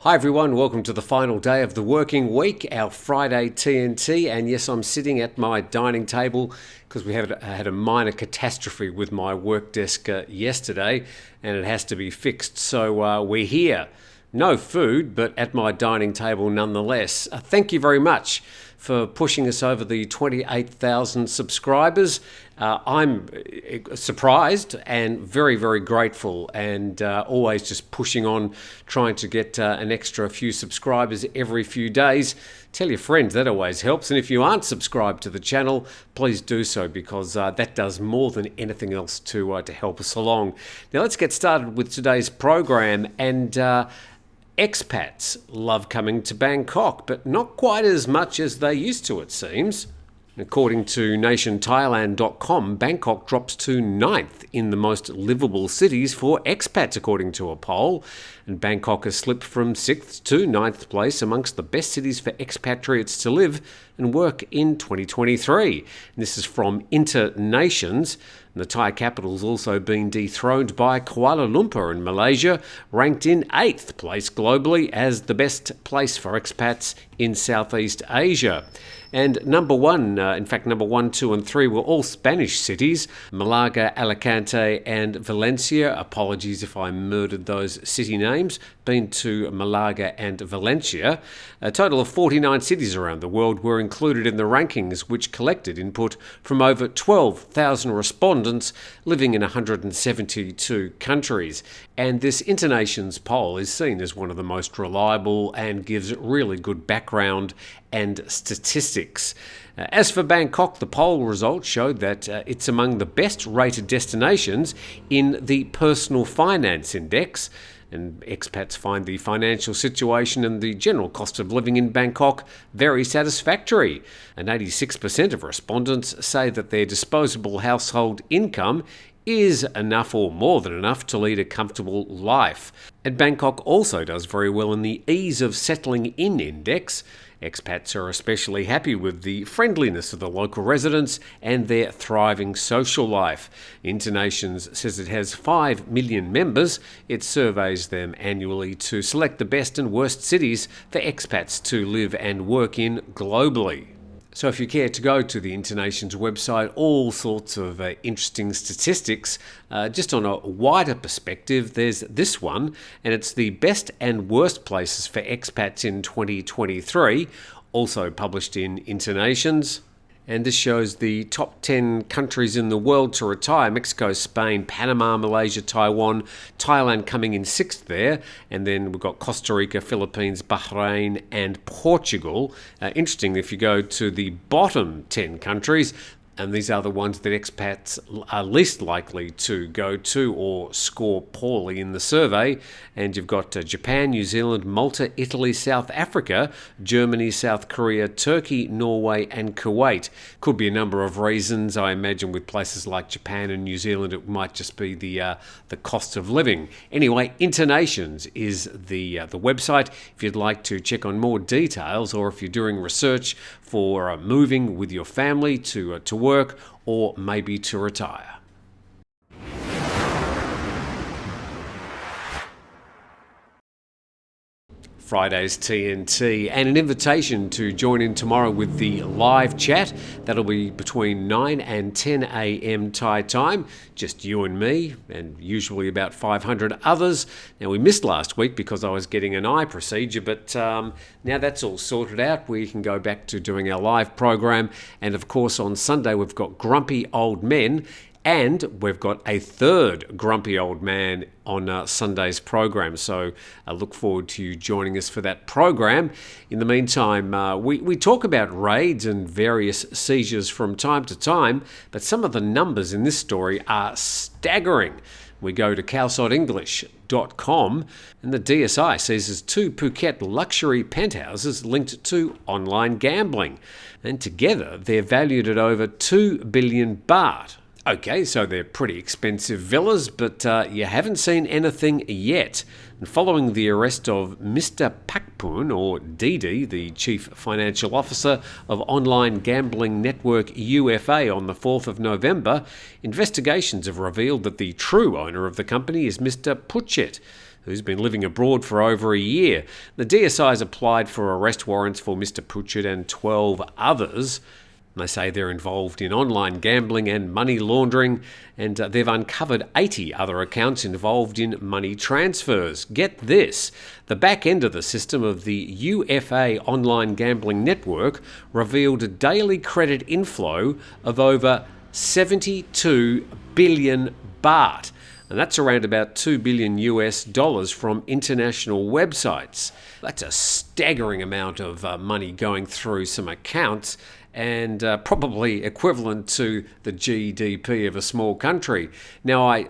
Hi everyone, welcome to the final day of the working week, our Friday TNT, and yes, I'm sitting at my dining table because we had a minor catastrophe with my work desk yesterday and it has to be fixed, so we're here. No food, but at my dining table nonetheless. Thank you very much for pushing us over the 28,000 subscribers. I'm surprised and very, very grateful, and always just pushing on, trying to get an extra few subscribers every few days. Tell your friends, that always helps. And if you aren't subscribed to the channel, please do so, because that does more than anything else to help us along. Now let's get started with today's program. And expats love coming to Bangkok, but not quite as much as they used to, it seems. According to nationthailand.com, Bangkok drops to 9th in the most livable cities for expats, according to a poll. And Bangkok has slipped from 6th to 9th place amongst the best cities for expatriates to live and work in 2023. And this is from Internations. And the Thai capital's also been dethroned by Kuala Lumpur in Malaysia, ranked in 8th place globally as the best place for expats in Southeast Asia. And number 1, 2 and 3 were all Spanish cities: Malaga, Alicante and Valencia. Apologies if I murdered those city names. Been to Malaga and Valencia. A total of 49 cities around the world were included in the rankings, which collected input from over 12,000 respondents living in 172 countries. And this Internations poll is seen as one of the most reliable and gives really good background and statistics. As for Bangkok, the poll results showed that it's among the best rated destinations in the Personal Finance Index, and expats find the financial situation and the general cost of living in Bangkok very satisfactory. And 86% of respondents say that their disposable household income is enough or more than enough to lead a comfortable life. And Bangkok also does very well in the Ease of Settling In Index. Expats are especially happy with the friendliness of the local residents and their thriving social life. Internations says it has 5 million members. It surveys them annually to select the best and worst cities for expats to live and work in globally. So if you care to go to the Internations website, all sorts of interesting statistics. Just on a wider perspective, there's this one, and it's the best and worst places for expats in 2023, also published in Internations. And this shows the top 10 countries in the world to retire: Mexico, Spain, Panama, Malaysia, Taiwan, Thailand coming in 6th there. And then we've got Costa Rica, Philippines, Bahrain and Portugal. Interesting, if you go to the bottom 10 countries, and these are the ones that expats are least likely to go to or score poorly in the survey. And you've got Japan, New Zealand, Malta, Italy, South Africa, Germany, South Korea, Turkey, Norway and Kuwait. Could be a number of reasons. I imagine with places like Japan and New Zealand, it might just be the cost of living. Anyway, Internations is the website if you'd like to check on more details, or if you're doing research for moving with your family to work, or maybe to retire. Friday's TNT, and an invitation to join in tomorrow with the live chat. That'll be between 9 and 10 a.m. Thai time, just you and me, and usually about 500 others. Now, we missed last week because I was getting an eye procedure, but now that's all sorted out. We can go back to doing our live program. And of course, on Sunday, we've got Grumpy Old Men. And we've got a third grumpy old man on Sunday's program. So I look forward to you joining us for that program. In the meantime, we talk about raids and various seizures from time to time, but some of the numbers in this story are staggering. We go to calsodenglish.com, and the DSI seizes 2 Phuket luxury penthouses linked to online gambling. And together, they're valued at over 2 billion baht. Okay, so they're pretty expensive villas, but you haven't seen anything yet. And following the arrest of Mr. Pakpun, or Didi, the Chief Financial Officer of online gambling network UFA on the 4th of November, investigations have revealed that the true owner of the company is Mr. Phuket, who's been living abroad for over a year. The DSI's applied for arrest warrants for Mr. Puchit and 12 others. They say they're involved in online gambling and money laundering, and they've uncovered 80 other accounts involved in money transfers. Get this, the back end of the system of the UFA online gambling network revealed a daily credit inflow of over 72 billion baht. And that's around about $2 billion US from international websites. That's a staggering amount of money going through some accounts, and probably equivalent to the GDP of a small country. Now, I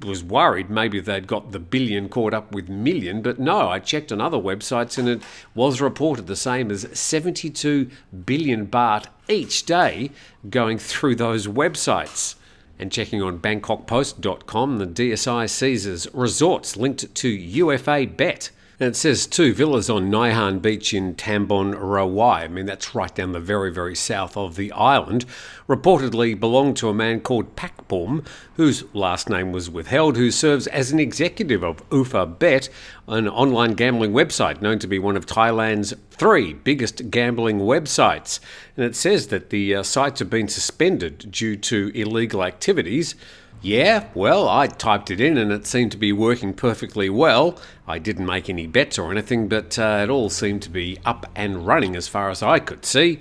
was worried maybe they'd got the billion caught up with million, but no, I checked on other websites and it was reported the same as 72 billion baht each day going through those websites. And checking on BangkokPost.com, the DSI seizes resorts linked to UFA bet. And it says 2 villas on Nai Harn beach in Tambon, Rawai. I mean, that's right down the very, very south of the island. Reportedly belonged to a man called Pakpom, whose last name was withheld, who serves as an executive of Ufa Bet, an online gambling website known to be one of Thailand's 3 biggest gambling websites. And it says that the sites have been suspended due to illegal activities. Yeah, well, I typed it in and it seemed to be working perfectly well. I didn't make any bets or anything, but it all seemed to be up and running as far as I could see.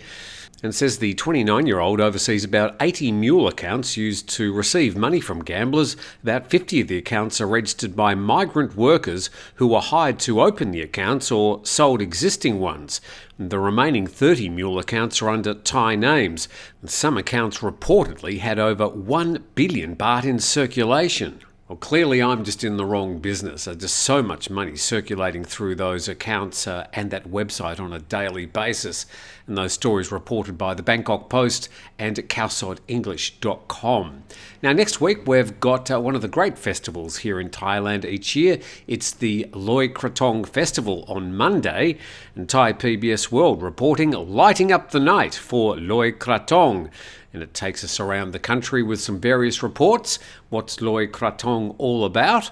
And it says the 29-year-old oversees about 80 mule accounts used to receive money from gamblers. About 50 of the accounts are registered by migrant workers who were hired to open the accounts or sold existing ones. The remaining 30 mule accounts are under Thai names. Some accounts reportedly had over 1 billion baht in circulation. Well, clearly I'm just in the wrong business. There's just so much money circulating through those accounts and that website on a daily basis. And those stories reported by the Bangkok Post and KhaosodEnglish.com. Now, next week we've got one of the great festivals here in Thailand each year. It's the Loi Krathong Festival on Monday. And Thai PBS World reporting lighting up the night for Loi Krathong. And it takes us around the country with some various reports. What's Loi Krathong all about?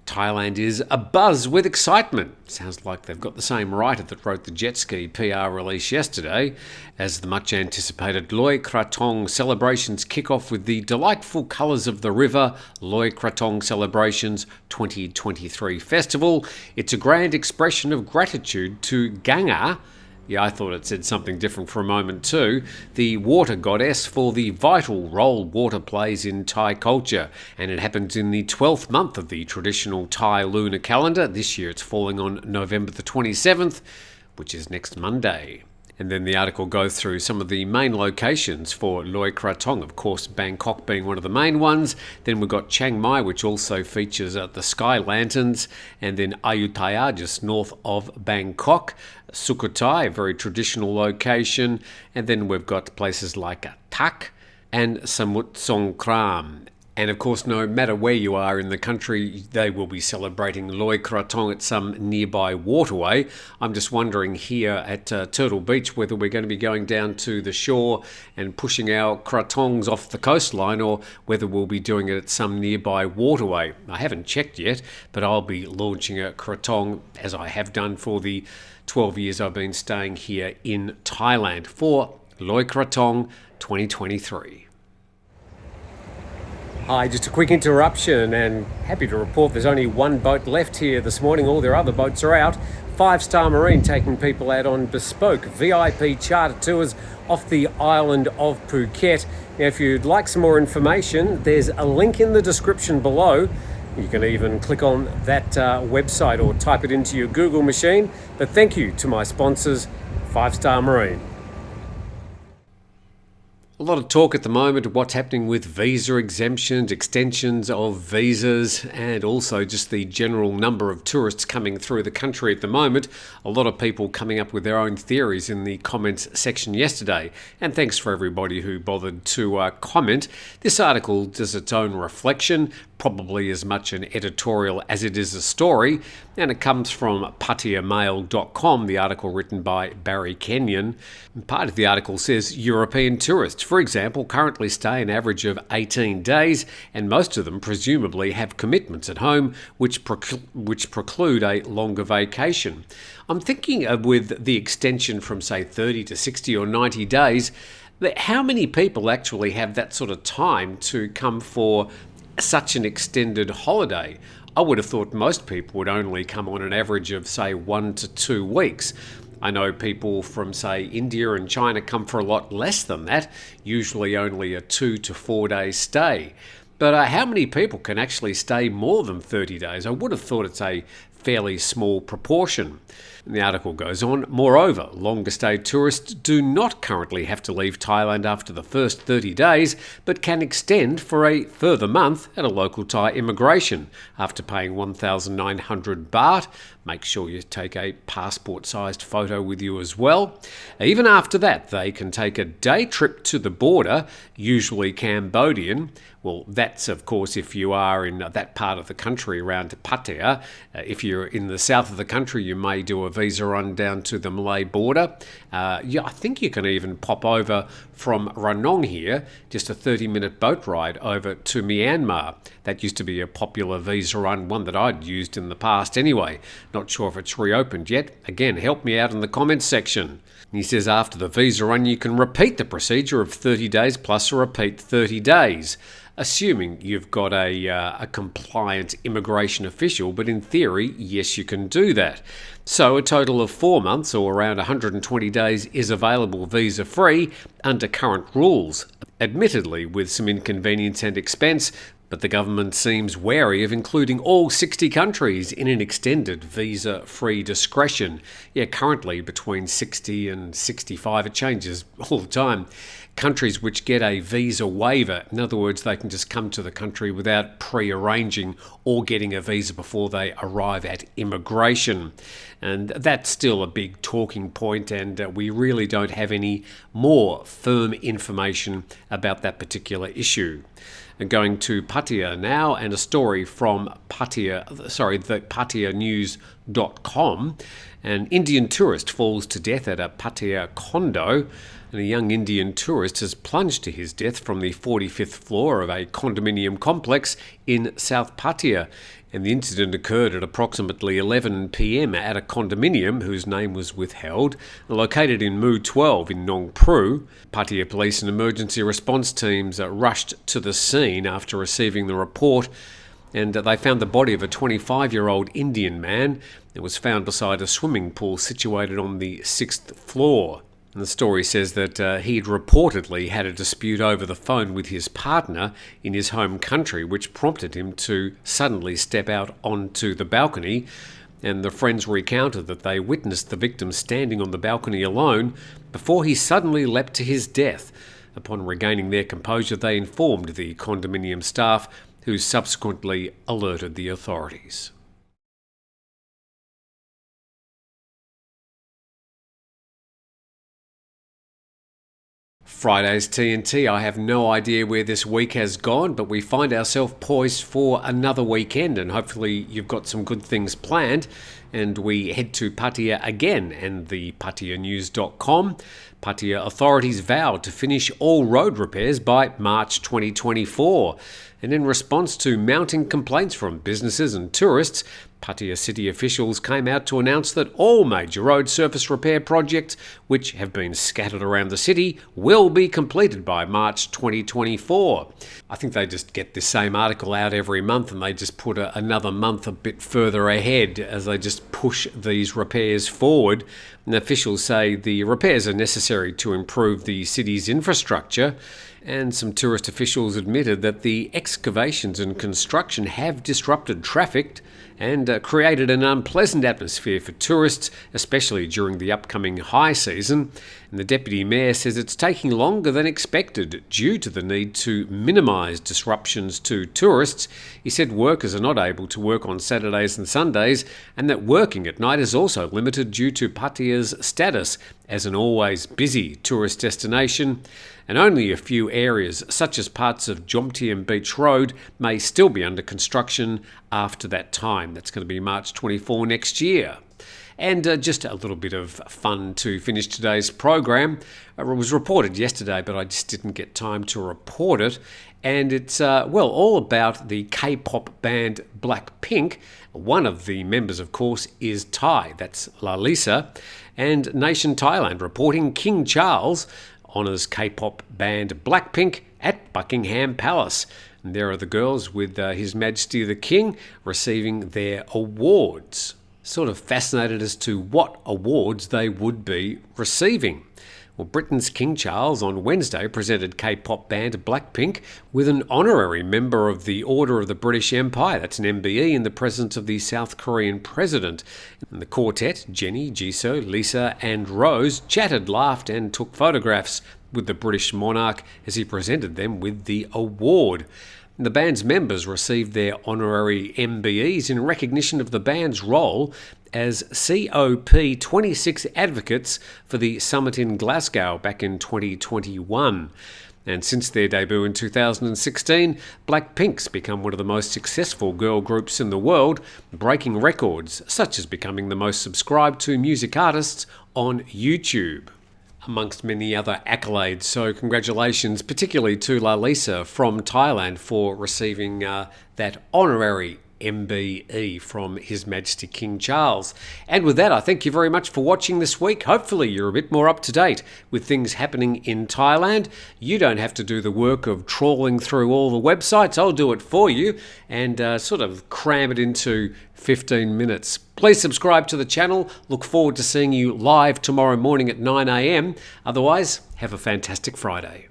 Thailand is abuzz with excitement. Sounds like they've got the same writer that wrote the jet ski PR release yesterday. As the much anticipated Loi Krathong celebrations kick off with the delightful colours of the river, Loi Krathong Celebrations 2023 Festival. It's a grand expression of gratitude to Ganga. Yeah, I thought it said something different for a moment too. The water goddess for the vital role water plays in Thai culture. And it happens in the 12th month of the traditional Thai lunar calendar. This year it's falling on November the 27th, which is next Monday. And then the article goes through some of the main locations for Loi Krathong, of course Bangkok being one of the main ones. Then we've got Chiang Mai, which also features the sky lanterns, and then Ayutthaya, just north of Bangkok. Sukhothai, a very traditional location, and then we've got places like Tak and Samut Songkhram. And of course, no matter where you are in the country, they will be celebrating Loi Krathong at some nearby waterway. I'm just wondering here at Turtle Beach whether we're going to be going down to the shore and pushing our krathongs off the coastline, or whether we'll be doing it at some nearby waterway. I haven't checked yet, but I'll be launching a krathong, as I have done for the 12 years I've been staying here in Thailand, for Loi Krathong 2023. Hi, just a quick interruption, and happy to report there's only one boat left here this morning. All their other boats are out. 5-Star Marine taking people out on bespoke VIP charter tours off the island of Phuket. Now, if you'd like some more information, there's a link in the description below. You can even click on that website or type it into your Google machine. But thank you to my sponsors, 5-Star Marine. A lot of talk at the moment of what's happening with visa exemptions, extensions of visas, and also just the general number of tourists coming through the country at the moment. A lot of people coming up with their own theories in the comments section yesterday. And thanks for everybody who bothered to comment. This article does its own reflection, probably as much an editorial as it is a story, and it comes from PattayaMail.com, the article written by Barry Kenyon. And part of the article says European tourists, for example, currently stay an average of 18 days, and most of them presumably have commitments at home which preclude a longer vacation. I'm thinking with the extension from, say, 30 to 60 or 90 days, how many people actually have that sort of time to come for such an extended holiday? I would have thought most people would only come on an average of, say, 1 to 2 weeks. I know people from, say, India and China come for a lot less than that, usually only a 2 to 4 day stay. But how many people can actually stay more than 30 days? I would have thought it's a fairly small proportion. And the article goes on, moreover, longer stay tourists do not currently have to leave Thailand after the first 30 days, but can extend for a further month at a local Thai immigration after paying 1,900 baht. Make sure you take a passport-sized photo with you as well. Even after that, they can take a day trip to the border, usually Cambodian. Well, that's, of course, if you are in that part of the country around Pattaya. If you're in the south of the country, you may do a visa run down to the Malay border. I think you can even pop over from Ranong here, just a 30-minute boat ride over to Myanmar. That used to be a popular visa run, one that I'd used in the past anyway. Not sure if it's reopened yet. Again, help me out in the comments section. He says after the visa run, you can repeat the procedure of 30 days plus a repeat 30 days. Assuming you've got a compliant immigration official, but in theory, yes, you can do that. So a total of 4 months, or around 120 days, is available visa-free under current rules, admittedly with some inconvenience and expense, but the government seems wary of including all 60 countries in an extended visa-free discretion. Yeah, currently between 60 and 65, it changes all the time. Countries which get a visa waiver, in other words, they can just come to the country without pre-arranging or getting a visa before they arrive at immigration. And that's still a big talking point, and we really don't have any more firm information about that particular issue. And going to Pattaya now, and a story from the PattayaNews.com. An Indian tourist falls to death at a Pattaya Condo, and a young Indian tourist has plunged to his death from the 45th floor of a condominium complex in South Pattaya. And the incident occurred at approximately 11 p.m. at a condominium whose name was withheld, located in Mu 12 in Nong Pru. Pattaya Police and emergency response teams rushed to the scene after receiving the report, and they found the body of a 25-year-old Indian man. It was found beside a swimming pool situated on the 6th floor. And the story says that he'd reportedly had a dispute over the phone with his partner in his home country, which prompted him to suddenly step out onto the balcony. And the friends recounted that they witnessed the victim standing on the balcony alone before he suddenly leapt to his death. Upon regaining their composure, they informed the condominium staff, who subsequently alerted the authorities. Friday's TNT. I have no idea where this week has gone, but we find ourselves poised for another weekend, and hopefully you've got some good things planned. And we head to Pattaya again, and the PattayaNews.com. Pattaya authorities vowed to finish all road repairs by March 2024. And in response to mounting complaints from businesses and tourists, Pattaya city officials came out to announce that all major road surface repair projects, which have been scattered around the city, will be completed by March 2024. I think they just get this same article out every month, and they just put another month a bit further ahead as they just push these repairs forward. And officials say the repairs are necessary to improve the city's infrastructure. And some tourist officials admitted that the excavations and construction have disrupted traffic and created an unpleasant atmosphere for tourists, especially during the upcoming high season. And the Deputy Mayor says it's taking longer than expected due to the need to minimise disruptions to tourists. He said workers are not able to work on Saturdays and Sundays, and that working at night is also limited due to Pattaya's status as an always busy tourist destination. And only a few areas, such as parts of Jomtien Beach Road, may still be under construction after that time. That's going to be March 24 next year. And just a little bit of fun to finish today's program. It was reported yesterday, but I just didn't get time to report it. And it's, all about the K-pop band Blackpink. One of the members, of course, is Thai. That's Lalisa. And Nation Thailand reporting King Charles honours K-pop band Blackpink at Buckingham Palace. And there are the girls with His Majesty the King receiving their awards. Sort of fascinated as to what awards they would be receiving. Well, Britain's King Charles on Wednesday presented K-pop band Blackpink with an honorary member of the Order of the British Empire, that's an MBE, in the presence of the South Korean president. And the quartet, Jenny, Jisoo, Lisa and Rose, chatted, laughed and took photographs with the British monarch as he presented them with the award. The band's members received their honorary MBEs in recognition of the band's role as COP26 advocates for the summit in Glasgow back in 2021. And since their debut in 2016, Blackpink's become one of the most successful girl groups in the world, breaking records, such as becoming the most subscribed to music artists on YouTube, amongst many other accolades. So congratulations, particularly to Lalisa from Thailand for receiving that honorary MBE from His Majesty King Charles. And with that, I thank you very much for watching this week. Hopefully you're a bit more up to date with things happening in Thailand. You don't have to do the work of trawling through all the websites. I'll do it for you and sort of cram it into 15 minutes. Please subscribe to the channel. Look forward to seeing you live tomorrow morning at 9 a.m. Otherwise, have a fantastic Friday.